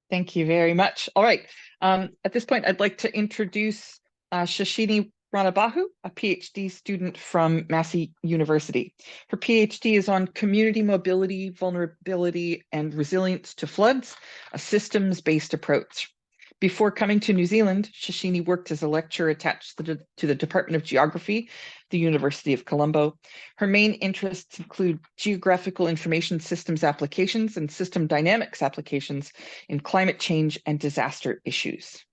Thank you very much. All right. At this point, I'd like to introduce Shashini Ranabahu, a PhD student from Massey University. Her PhD is on community mobility, vulnerability, and resilience to floods, a systems-based approach. Before coming to New Zealand, Shashini worked as a lecturer attached to the Department of Geography, the University of Colombo. Her main interests include geographical information systems applications and system dynamics applications in climate change and disaster issues.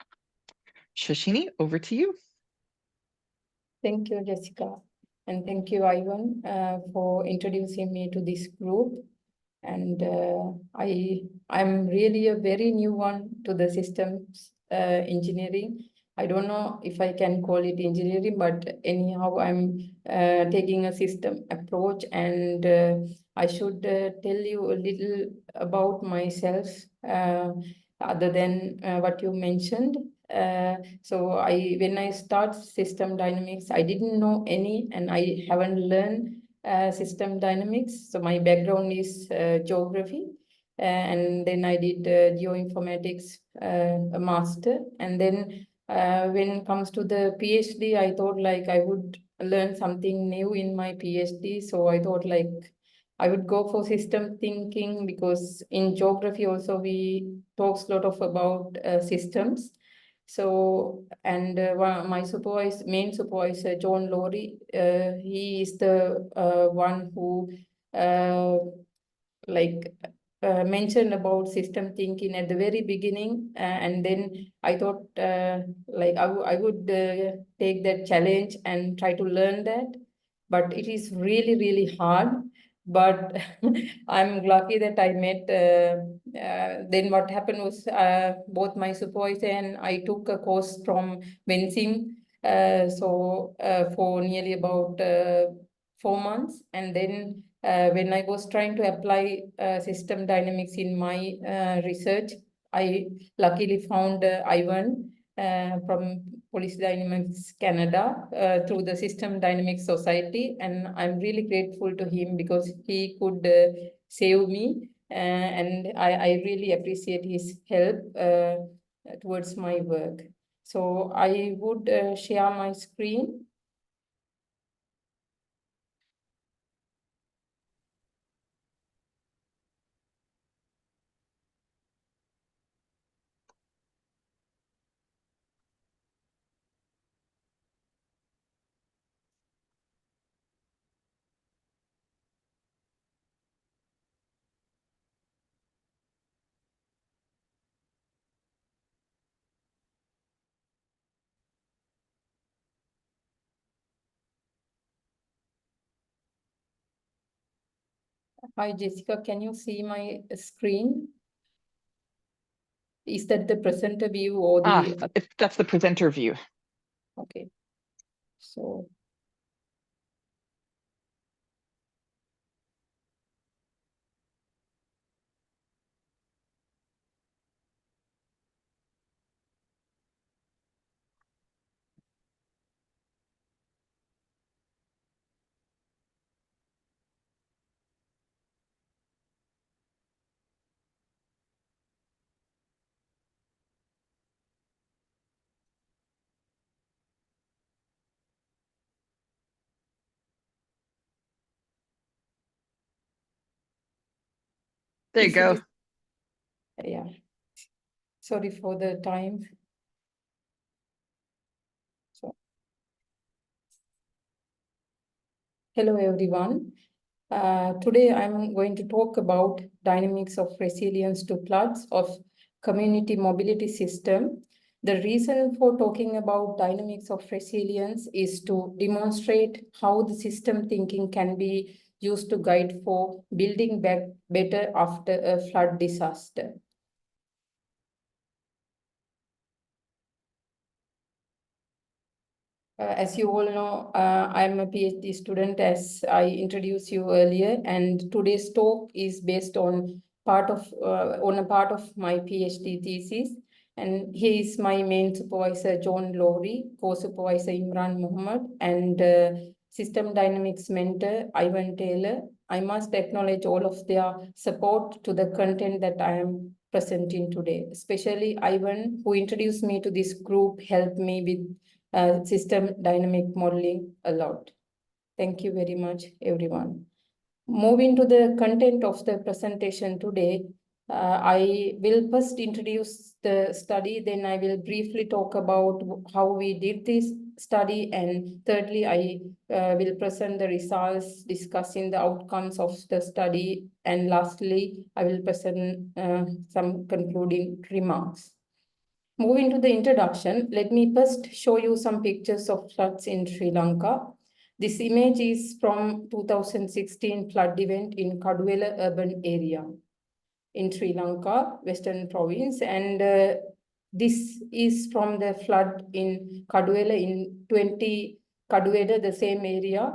Shashini, over to you. Thank you, Jessica. And thank you, Ivan, for introducing me to this group. And I'm really a very new one to the systems engineering. I don't know if I can call it engineering, but anyhow, I'm taking a system approach, and I should tell you a little about myself other than what you mentioned. So when I start system dynamics, I didn't know any, and I haven't learned system dynamics. So my background is geography, and then I did geoinformatics, a master. And then when it comes to the PhD, I thought like I would learn something new in my PhD. So I thought like I would go for system thinking, because in geography also we talks a lot of about systems. So, and my main supervisor, John Lowry, he is the one who mentioned about system thinking at the very beginning. And then I thought I would take that challenge and try to learn that. But it is really, really hard. But I'm lucky that I met. Then what happened was both my supervisor and I took a course from Venzim. For nearly about 4 months. And then when I was trying to apply system dynamics in my research, I luckily found Ivan from Policy Dynamics Canada through the System Dynamics Society. And I'm really grateful to him because he could save me. And I really appreciate his help towards my work. So I would share my screen. Hi, Jessica, can you see my screen? Is that the presenter view or the... That's the presenter view. Okay, so... There you go. Yeah. Sorry for the time. So, hello, everyone. Today, I'm going to talk about dynamics of resilience to floods of community mobility system. The reason for talking about dynamics of resilience is to demonstrate how the system thinking can be used to guide for building back better after a flood disaster. As you all know, I'm a PhD student, as I introduced you earlier, and today's talk is based on a part of my PhD thesis. And he is my main supervisor, John Lowry, co-supervisor Imran Muhammad, and system dynamics mentor, Ivan Taylor. I must acknowledge all of their support to the content that I am presenting today. Especially Ivan, who introduced me to this group, helped me with system dynamic modeling a lot. Thank you very much, everyone. Moving to the content of the presentation today, I will first introduce the study, then I will briefly talk about how we did this study, and thirdly, I will present the results, discussing the outcomes of the study, and lastly, I will present some concluding remarks. Moving to the introduction, let me first show you some pictures of floods in Sri Lanka. This image is from 2016 flood event in Kaduwela urban area in Sri Lanka, Western province. And this is from the flood in Kaduwela Kaduwela, the same area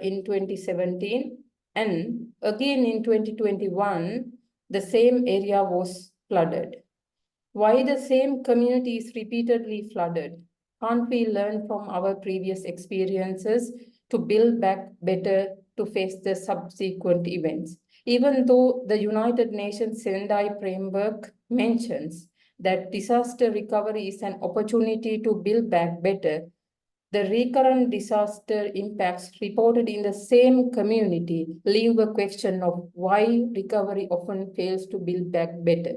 in 2017. And again in 2021, the same area was flooded. Why the same community is repeatedly flooded? Can't we learn from our previous experiences to build back better to face the subsequent events? Even though the United Nations Sendai framework mentions that disaster recovery is an opportunity to build back better, the recurrent disaster impacts reported in the same community leave a question of why recovery often fails to build back better.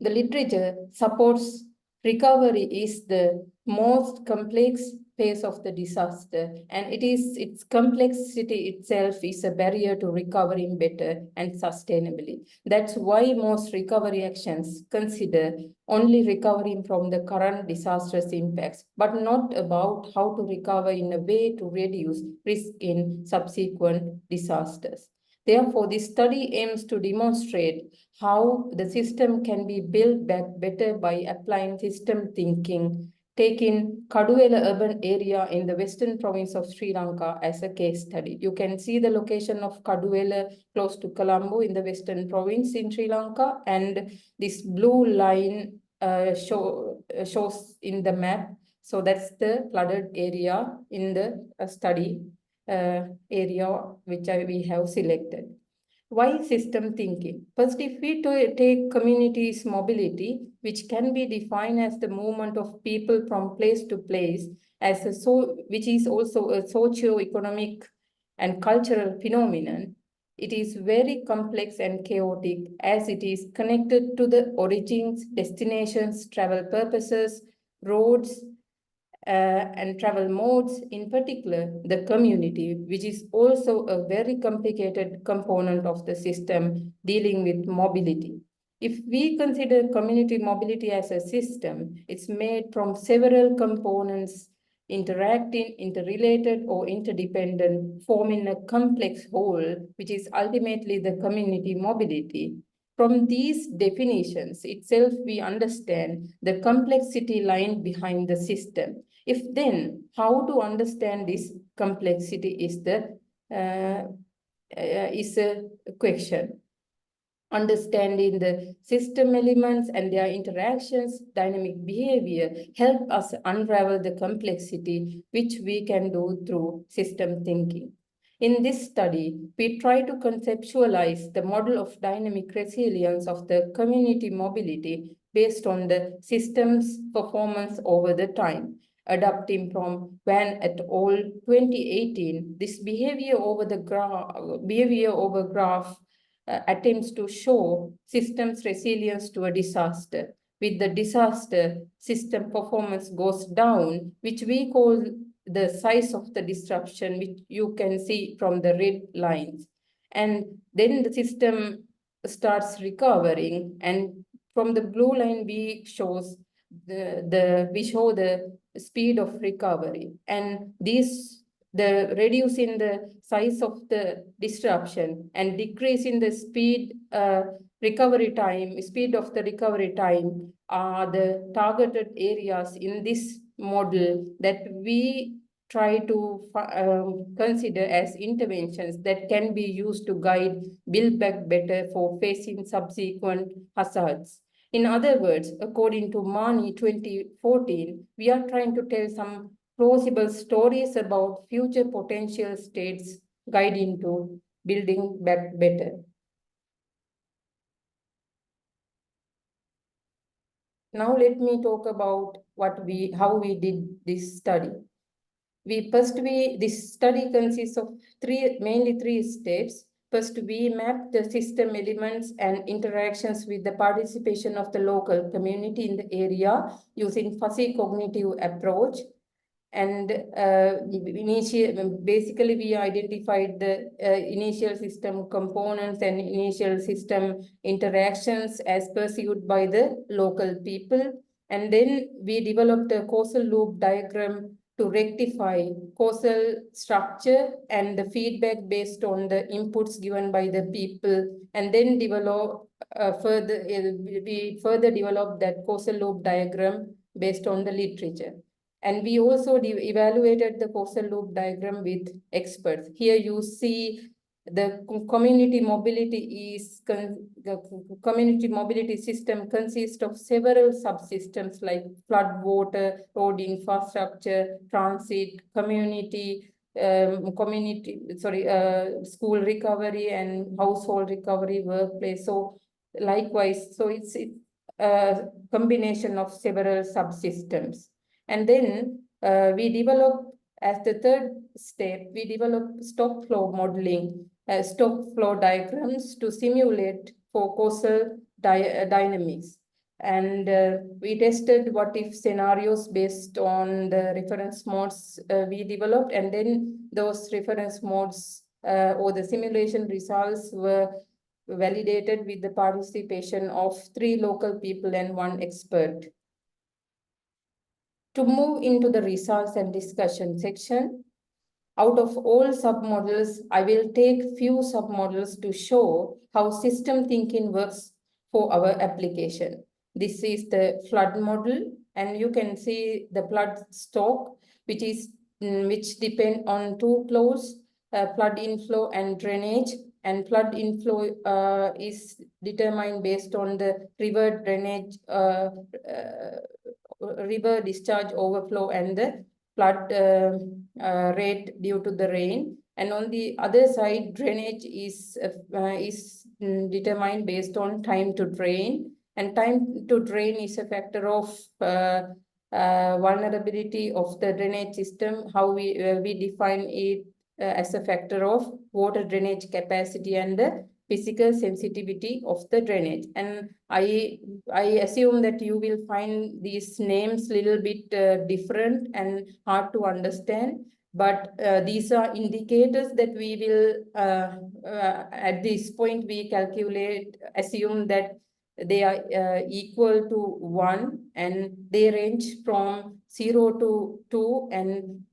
The literature supports recovery is the most complex phase of the disaster, and its complexity itself is a barrier to recovering better and sustainably. That's why most recovery actions consider only recovering from the current disastrous impacts, but not about how to recover in a way to reduce risk in subsequent disasters. Therefore, this study aims to demonstrate how the system can be built back better by applying system thinking, taking Kaduwela urban area in the western province of Sri Lanka as a case study. You can see the location of Kaduwela close to Colombo in the western province in Sri Lanka, and this blue line shows in the map. So that's the flooded area in the study area which we have selected. Why system thinking? First, if we take communities mobility, which can be defined as the movement of people from place to place, which is also a socio-economic and cultural phenomenon, it is very complex and chaotic as it is connected to the origins, destinations, travel purposes, roads, and travel modes, in particular, the community, which is also a very complicated component of the system dealing with mobility. If we consider community mobility as a system, it's made from several components interacting, interrelated, or interdependent, forming a complex whole, which is ultimately the community mobility. From these definitions itself, we understand the complexity lying behind the system. If then, how to understand this complexity is a question. Understanding the system elements and their interactions, dynamic behavior help us unravel the complexity, which we can do through system thinking. In this study, we try to conceptualize the model of dynamic resilience of the community mobility based on the system's performance over the time. Adapting from Van et al. 2018, this behavior over graph attempts to show systems resilience to a disaster. With the disaster, system performance goes down, which we call the size of the disruption, which you can see from the red lines. And then the system starts recovering, and from the blue line, we show the speed of recovery. And the reducing the size of the disruption and decreasing the speed of the recovery time are the targeted areas in this model that we try to consider as interventions that can be used to guide build back better for facing subsequent hazards. In other words, according to Mani 2014, we are trying to tell some plausible stories about future potential states guiding to building back better. now let me talk about how we did this study. This study consists of mainly three steps. First, we mapped the system elements and interactions with the participation of the local community in the area using fuzzy cognitive approach. And basically we identified the initial system components and initial system interactions as perceived by the local people. And then we developed a causal loop diagram to rectify causal structure and the feedback based on the inputs given by the people, and then we further developed that causal loop diagram based on the literature. And we also evaluated the causal loop diagram with experts. Here you see the community mobility system consists of several subsystems like flood water, road infrastructure, transit, school recovery and household recovery, workplace. So likewise, so it's a combination of several subsystems. And then we developed, as the third step, we developed stock flow modeling, stock flow diagrams to simulate for causal dynamics. And we tested what if scenarios based on the reference modes we developed, and then those reference modes or the simulation results were validated with the participation of 3 local people and 1 expert. To move into the results and discussion section, out of all submodels, I will take few submodels to show how system thinking works for our application. This is the flood model, and you can see the flood stock, which depend on 2 flows, flood inflow and drainage. And flood inflow is determined based on the river drainage, river discharge overflow and the flood rate due to the rain. And on the other side, drainage is determined based on time to drain. And time to drain is a factor of vulnerability of the drainage system, how we define it as a factor of water drainage capacity and the physical sensitivity of the drainage. And I assume that you will find these names little bit different and hard to understand, but these are indicators that we will, at this point, we assume that they are equal to 1, and they range from 0 to 2, and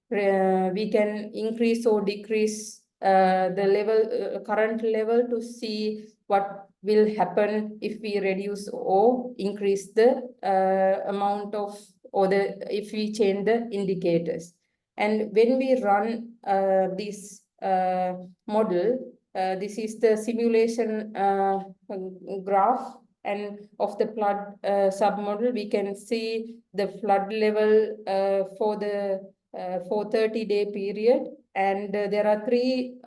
we can increase or decrease the level, current level, to see what will happen if we reduce or increase the amount of, or if we change the indicators. And when we run this model, this is the simulation graph, and of the flood submodel, we can see the flood level for 30-day period. And there are 3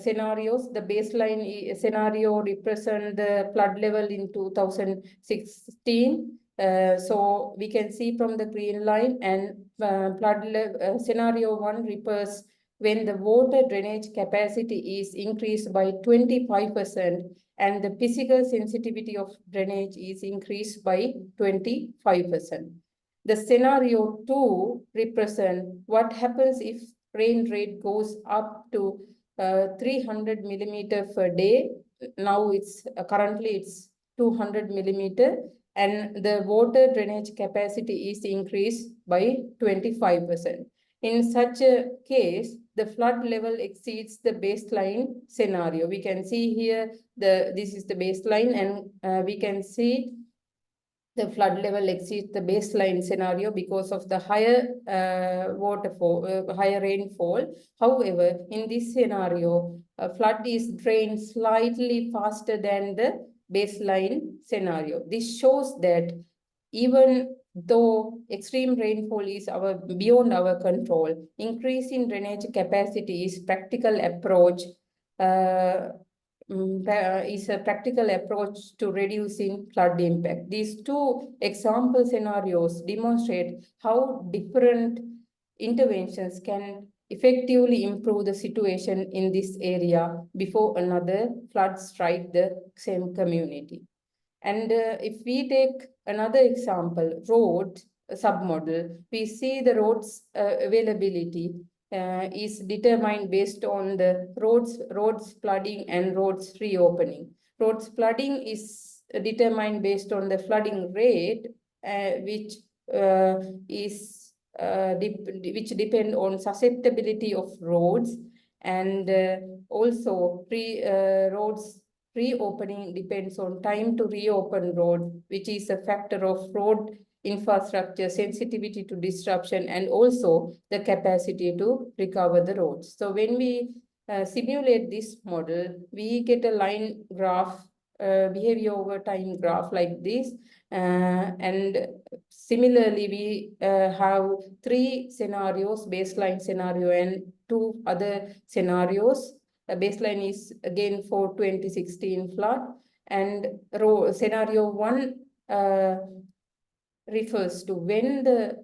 scenarios. The baseline scenario represents the flood level in 2016. So we can see from the green line, and scenario 1 refers when the water drainage capacity is increased by 25%, and the physical sensitivity of drainage is increased by 25%. The scenario 2 represents what happens if rain rate goes up to 300 millimeter per day. Now currently it's 200 millimeter, and the water drainage capacity is increased by 25%. In such a case, the flood level exceeds the baseline scenario. We can see here this is the baseline, and we can see the flood level exceeds the baseline scenario because of the higher higher rainfall. However, in this scenario, flood is drained slightly faster than the baseline scenario. This shows that even though extreme rainfall is beyond our control, increase in drainage capacity is practical approach is a practical approach to reducing flood impact. These two example scenarios demonstrate how different interventions can effectively improve the situation in this area before another flood strike the same community. And if we take another example, road submodel, we see the roads availability is determined based on the roads flooding and roads reopening. Roads flooding is determined based on the flooding rate, which depend on susceptibility of roads, and also roads reopening depends on time to reopen road, which is a factor of road infrastructure, sensitivity to disruption, and also the capacity to recover the roads. So when we simulate this model, we get a line graph, behavior over time graph like this. And similarly, we have three scenarios, baseline scenario and two other scenarios. The baseline is again for 2016 flood, and scenario 1 refers to when the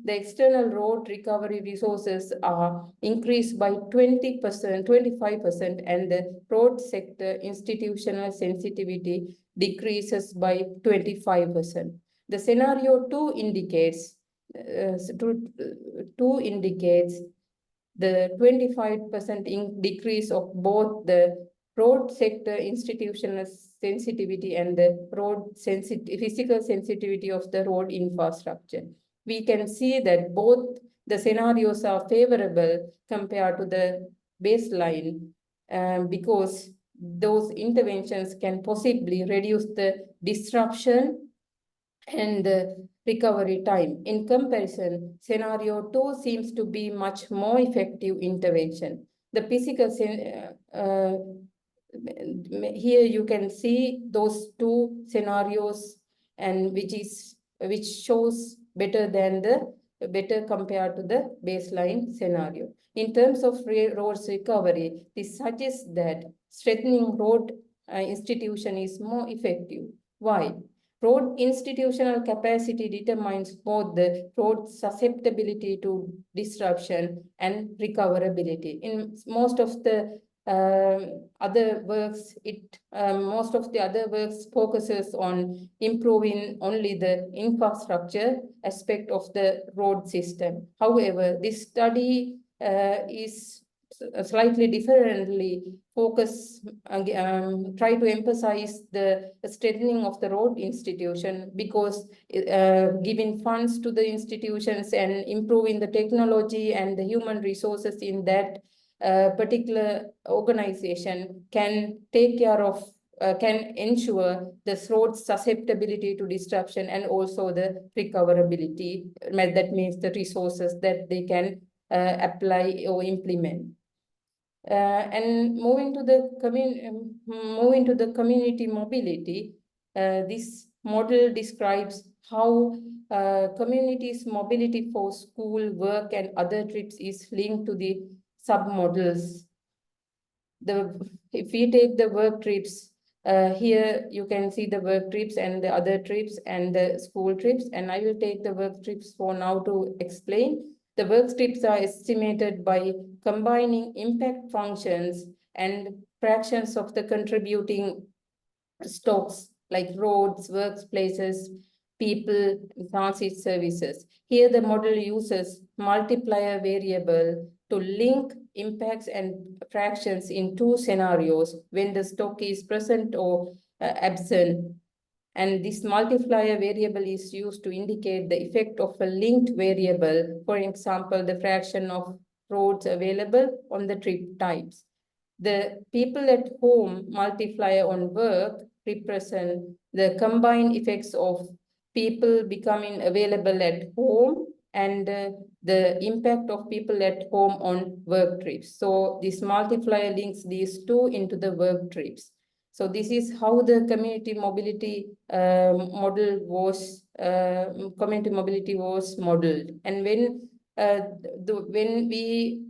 external road recovery resources are increased by 20%, 25%, and the road sector institutional sensitivity decreases by 25%. The scenario 2 indicates the 25% decrease of both the road sector institutional sensitivity and the physical sensitivity of the road infrastructure. We can see that both the scenarios are favorable compared to the baseline because those interventions can possibly reduce the disruption and the recovery time. In comparison, scenario 2 seems to be much more effective intervention. The physical here you can see those two scenarios, and which shows better compared to the baseline scenario. In terms of roads recovery, this suggests that strengthening road institution is more effective. Why? Road institutional capacity determines both the road susceptibility to disruption and recoverability. In most of the other works, most of the other works focuses on improving only the infrastructure aspect of the road system. However, this study is slightly differently try to emphasize the strengthening of the road institution, because giving funds to the institutions and improving the technology and the human resources in that particular organization can take care of can ensure the road's susceptibility to disruption and also the recoverability. That means the resources that they can apply or implement. And moving to the community mobility, this model describes how communities' mobility for school, work, and other trips is linked to the submodels. If we take the work trips, here you can see the work trips and the other trips and the school trips, and I will take the work trips for now to explain. The work trips are estimated by combining impact functions and fractions of the contributing stocks like roads, workplaces, people, transit services. Here the model uses multiplier variable to link impacts and fractions in two scenarios when the stock is present or absent. And this multiplier variable is used to indicate the effect of a linked variable, for example, the fraction of roads available on the trip types. The people at home multiplier on work represent the combined effects of people becoming available at home and the impact of people at home on work trips. So this multiplier links these two into the work trips. So this is how the community mobility model was modeled. And when we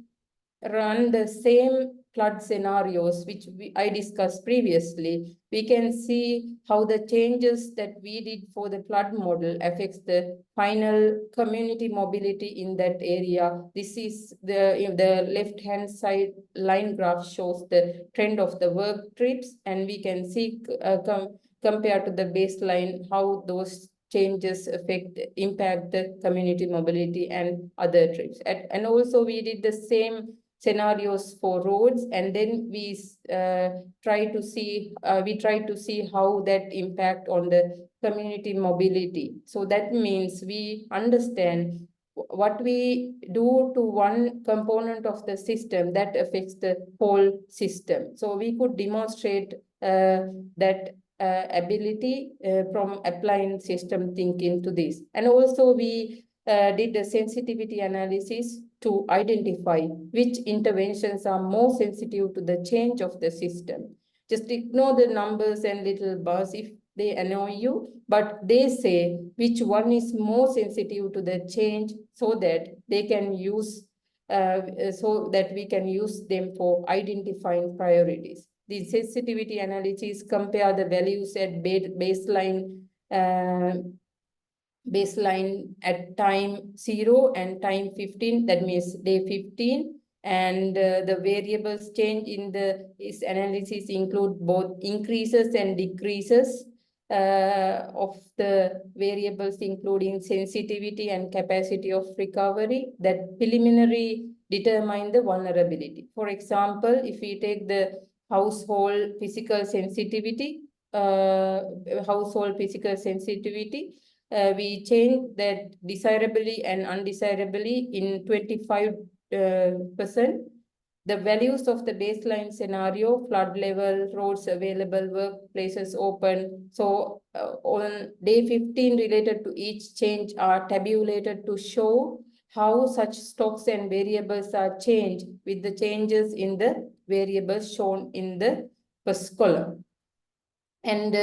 run the same flood scenarios, which I discussed previously, we can see how the changes that we did for the flood model affects the final community mobility in that area. This is the left-hand side line graph shows the trend of the work trips, and we can see compared to the baseline how those changes impact the community mobility and other trips. And also we did the same scenarios for roads, and then we try to see how that impact on the community mobility. So that means we understand what we do to one component of the system that affects the whole system. So we could demonstrate that ability from applying system thinking to this. And also we did the sensitivity analysis to identify which interventions are more sensitive to the change of the system. Just ignore the numbers and little bars if they annoy you, but they say which one is more sensitive to the change so that they can use, so that we can use them for identifying priorities. The sensitivity analysis compare the values at baseline at time 0 and time 15, that means day 15. And the variables change in this analysis include both increases and decreases of the variables, including sensitivity and capacity of recovery that preliminary determine the vulnerability. For example, if we take the household physical sensitivity, we change that desirably and undesirably in 25%. The values of the baseline scenario, flood level, roads available, workplaces open. So on day 15 related to each change are tabulated to show how such stocks and variables are changed with the changes in the variables shown in the first column. And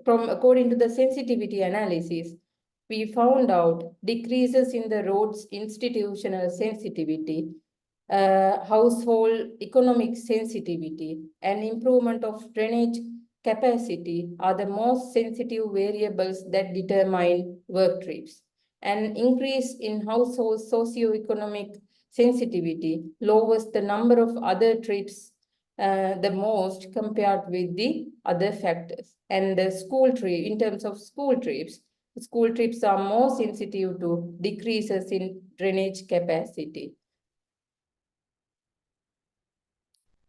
according to the sensitivity analysis, we found out decreases in the roads institutional sensitivity, household economic sensitivity, and improvement of drainage capacity are the most sensitive variables that determine work trips. An increase in household socioeconomic sensitivity lowers the number of other trips the most compared with the other factors. And the in terms of school trips are more sensitive to decreases in drainage capacity.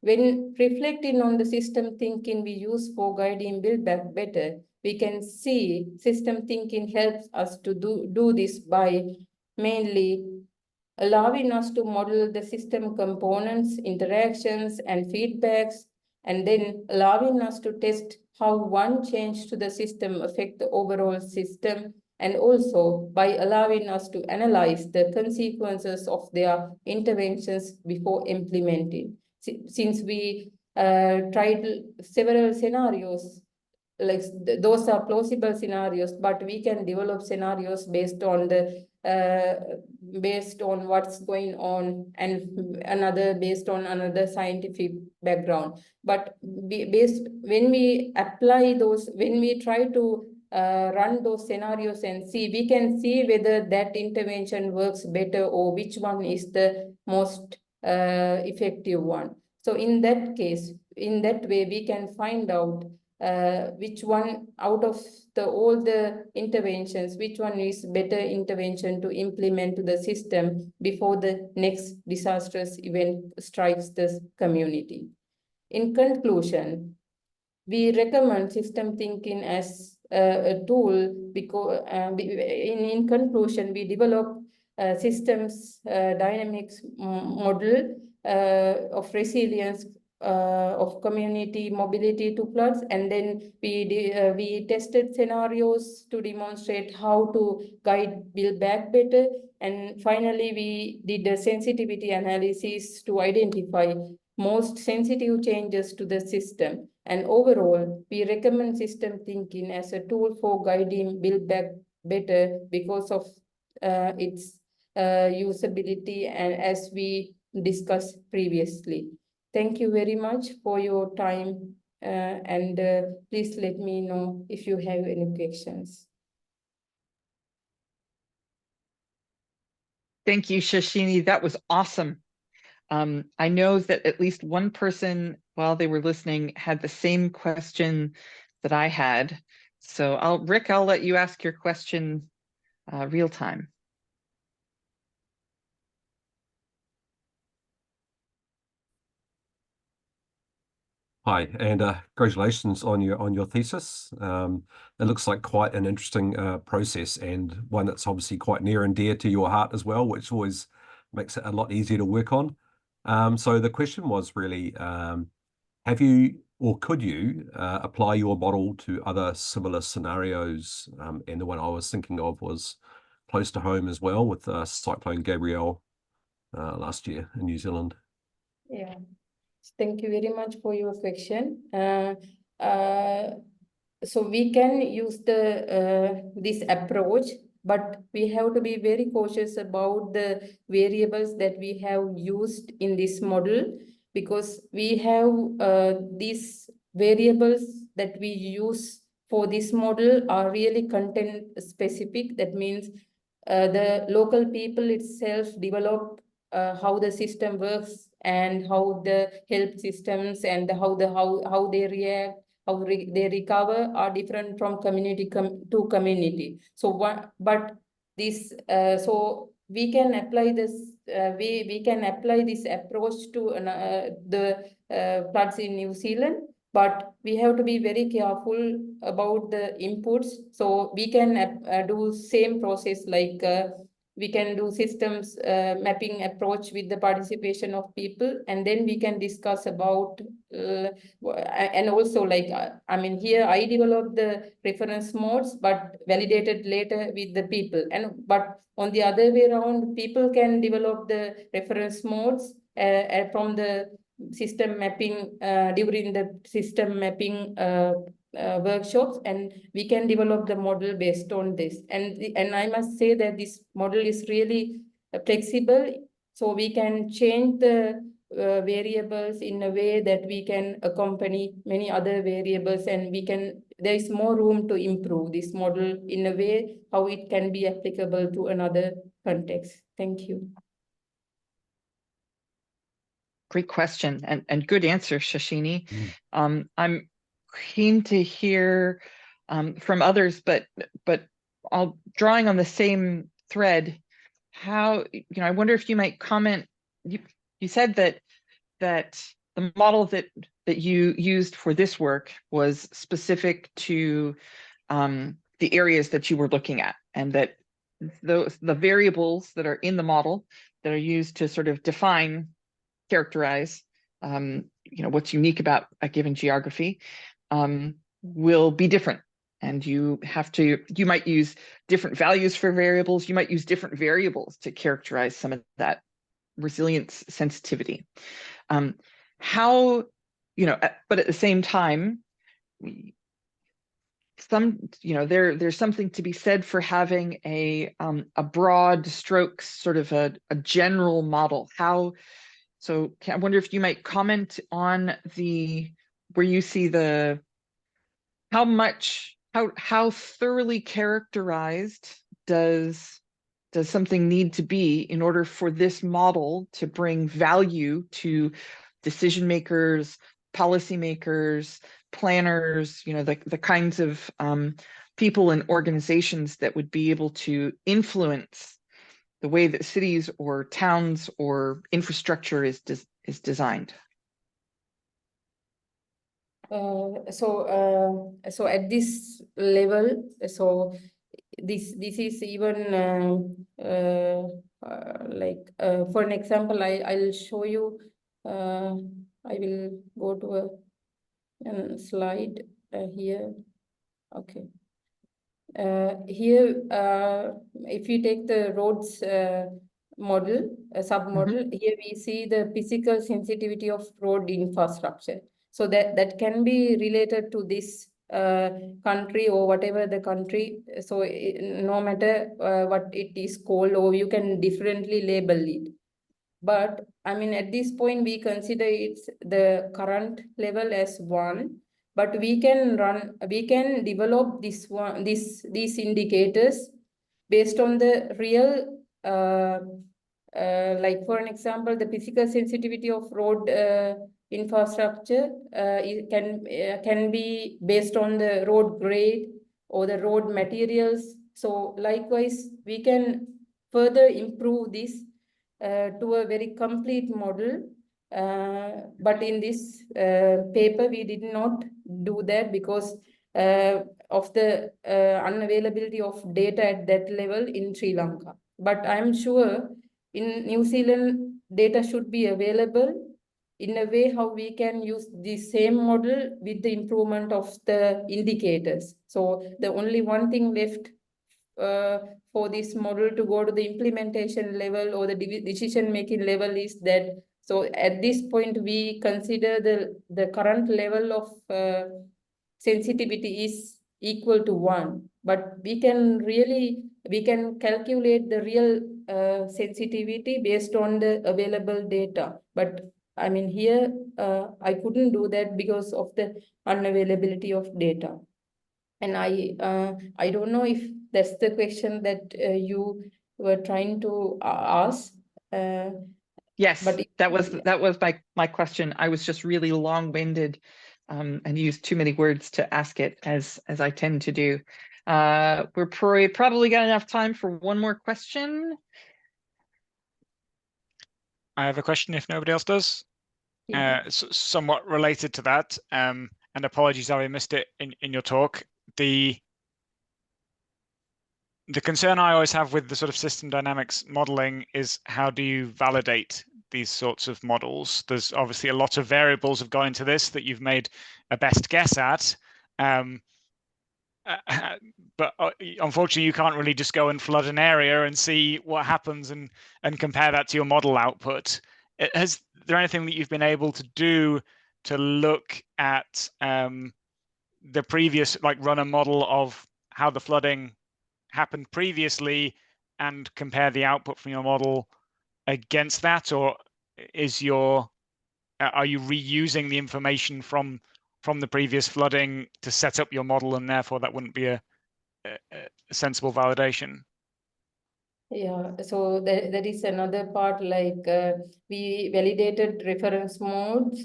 When reflecting on the system thinking we use for guiding Build Back Better, we can see system thinking helps us to do this by mainly allowing us to model the system components, interactions, and feedbacks, and then allowing us to test how one change to the system affect the overall system, and also by allowing us to analyze the consequences of their interventions before implementing. Since we tried several scenarios, like those are plausible scenarios, but we can develop scenarios based on what's going on, and another based on another scientific background. But when we apply those, when we try to run those scenarios and see, we can see whether that intervention works better or which one is the most effective one. So in that case, in that way, we can find out which one out of all the interventions, which one is better intervention to implement to the system before the next disastrous event strikes the community. In conclusion, we recommend system thinking as a tool because in conclusion, we develop systems dynamics model of resilience of community mobility to floods, and then we tested scenarios to demonstrate how to guide Build Back Better, and finally we did a sensitivity analysis to identify most sensitive changes to the system. And overall, we recommend system thinking as a tool for guiding Build Back Better because of its usability, and as we discussed previously. Thank you very much for your time, and please let me know if you have any questions. Thank you, Shashini. That was awesome. I know that at least one person, while they were listening, had the same question that I had. So Rick, I'll let you ask your question real time. Hi, and congratulations on your thesis. It looks like quite an interesting process, and one that's obviously quite near and dear to your heart as well, which always makes it a lot easier to work on. So the question was really, have you or could you apply your model to other similar scenarios? And the one I was thinking of was close to home as well, with Cyclone Gabrielle last year in New Zealand. Yeah. Thank you very much for your question. So we can use this approach, but we have to be very cautious about the variables that we have used in this model, because we have these variables that we use for this model are really content specific. That means the local people itself develop how the system works and how the help systems and how they react, they recover are different from community to community. So but this so we can apply this we can apply this approach to the floods in New Zealand, but we have to be very careful about the inputs. So we can do same process like we can do systems mapping approach with the participation of people, and then we can discuss about and also like I mean, here I developed the reference modes but validated later with the people, and but on the other way around, people can develop the reference modes from the system mapping during the system mapping workshops, and we can develop the model based on this. And I must say that this model is really flexible, so we can change the variables in a way that we can accompany many other variables, and there is more room to improve this model in a way how it can be applicable to another context. Thank you. Great question and good answer, Shashini. I'm keen to hear from others, but drawing on the same thread, how, I wonder if you might comment. You said that the model that you used for this work was specific to the areas that you were looking at, and that the variables that are in the model that are used to sort of characterize what's unique about a given geography will be different, and you might use different values for variables. You might use different variables to characterize some of that resilience sensitivity. But at the same time, there's something to be said for having a broad strokes, sort of a general model. So I wonder if you might comment on where you see how thoroughly characterized does something need to be in order for this model to bring value to decision makers, policymakers, planners, the kinds of people and organizations that would be able to influence the way that cities or towns or infrastructure is designed. So at this level, so this is even like for an example, I'll show you. I will go to a slide here. Okay. Here, if you take the roads model, submodel, here we see the physical sensitivity of road infrastructure. So that can be related to this country or whatever the country. So no matter what it is called, or you can differently label it. but I mean, at this point, we consider it's the current level as 1, but we can develop these indicators based on the real, like for an example, the physical sensitivity of road infrastructure can be based on the road grade or the road materials. So likewise, we can further improve this to a very complete model. But in this paper, we did not do that because of the unavailability of data at that level in Sri Lanka. But I'm sure in New Zealand, data should be available in a way how we can use the same model with the improvement of the indicators. So the only one thing left for this model to go to the implementation level or the decision-making level is that, so at this point, we consider the current level of sensitivity is equal to 1, but we can calculate the real sensitivity based on the available data. But I mean, here I couldn't do that because of the unavailability of data. And I don't know if that's the question that you were trying to ask. Yes, But that was my question. I was just really long-winded and used too many words to ask it, as I tend to do. We're probably got enough time for one more question. I have a question if nobody else does. yeah. Somewhat related to that, and apologies if I missed it in your talk. The concern I always have with the sort of system dynamics modeling is how do you validate these sorts of models? There's obviously a lot of variables have gone into this that you've made a best guess at. But unfortunately, you can't really just go and flood an area and see what happens and compare that to your model output. Has there anything that you've been able to do to look at the previous, like run a model of how the flooding happened previously and compare the output from your model against that, or are you reusing the information from the previous flooding to set up your model, and therefore that wouldn't be a sensible validation? Yeah, so that is another part, like we validated reference modes,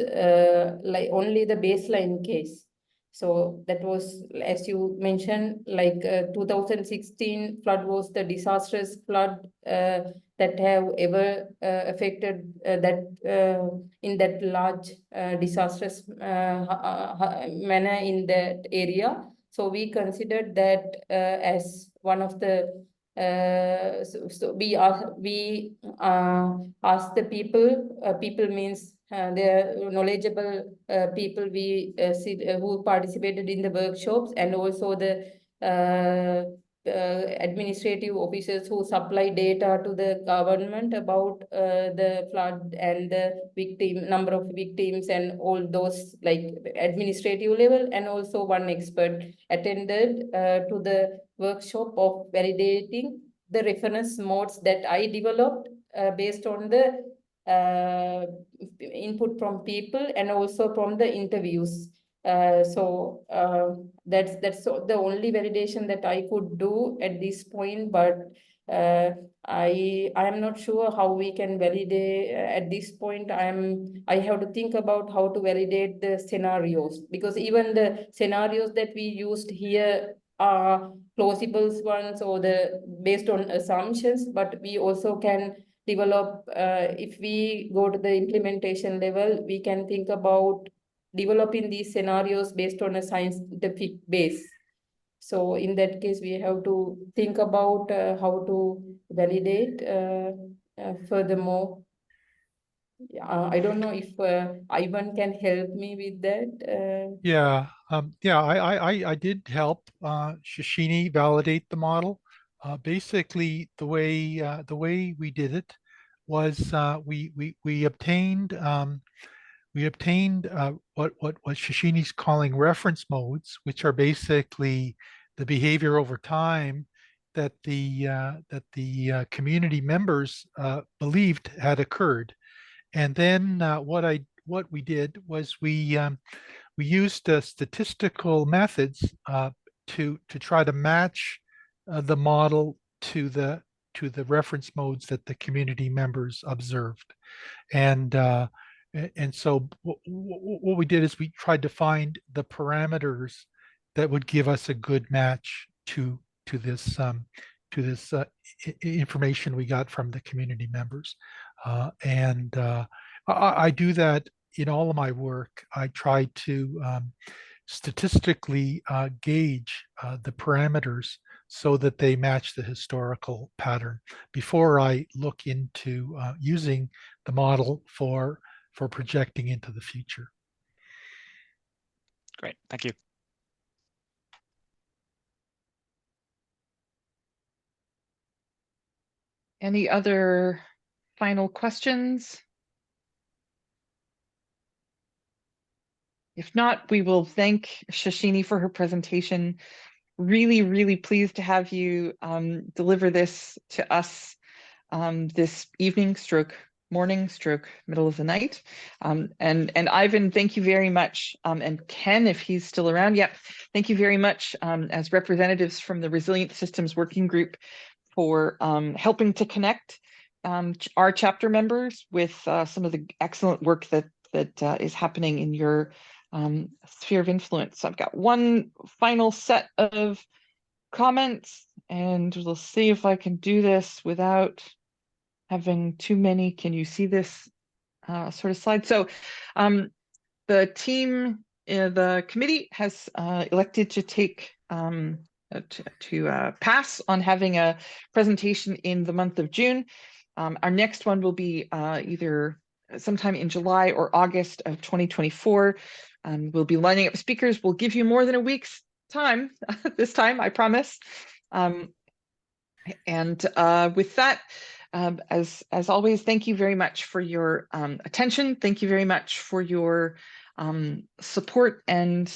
like only the baseline case. So that was, as you mentioned, like 2016 flood was the disastrous flood that have ever affected in that large disastrous manner in that area. So we considered that as one of the so we ask the people. People means the knowledgeable people who participated in the workshops, and also the administrative officers who supply data to the government about the flood and the number of victims and all those, like administrative level, and also one expert attended to the workshop of validating the reference modes that I developed based on the input from people and also from the interviews. So that's the only validation that I could do at this point, but I am not sure how we can validate at this point. I have to think about how to validate the scenarios, because even the scenarios that we used here are plausible ones or the based on assumptions, but we also can develop, if we go to the implementation level, we can think about developing these scenarios based on a scientific base. So in that case, we have to think about how to validate furthermore. I don't know if Ivan can help me with that. Yeah, I did help Shashini validate the model. Basically, the way we did it was we obtained what Shashini's calling reference modes, which are basically the behavior over time that the community members believed had occurred. And then what we did was we used statistical methods to try to match the model to the reference modes that the community members observed. And so what we did is we tried to find the parameters that would give us a good match to this information we got from the community members. I do that in all of my work. I try to statistically gauge the parameters so that they match the historical pattern before I look into using the model for projecting into the future. Great, thank you. Any other final questions? If not, we will thank Shashini for her presentation. Really, really pleased to have you deliver this to us this evening morning middle of the night. And Ivan, thank you very much. And Ken, if he's still around, yeah, thank you very much as representatives from the Resilient Systems Working Group for helping to connect our chapter members with some of the excellent work that is happening in your sphere of influence. I've got one final set of comments, and we'll see if I can do this without having too many. Can you see this sort of slide? So the team, the committee has elected to take to pass on having a presentation in the month of June. Our next one will be either sometime in July or August of 2024. We'll be lining up speakers. We'll give you more than a week's time this time, I promise. With that, as always, thank you very much for your attention. Thank you very much for your support and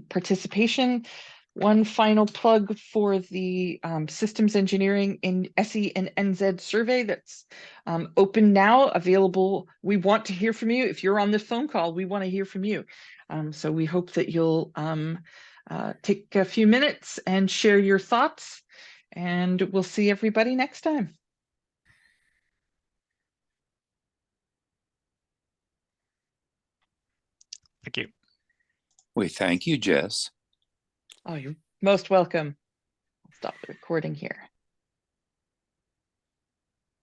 participation. One final plug for the systems engineering in SE and NZ survey that's open now, available. We want to hear from you. If you're on this phone call, we want to hear from you. So we hope that you'll take a few minutes and share your thoughts, and we'll see everybody next time. Thank you. We thank you, Jess. Oh, you're most welcome. I'll stop the recording here.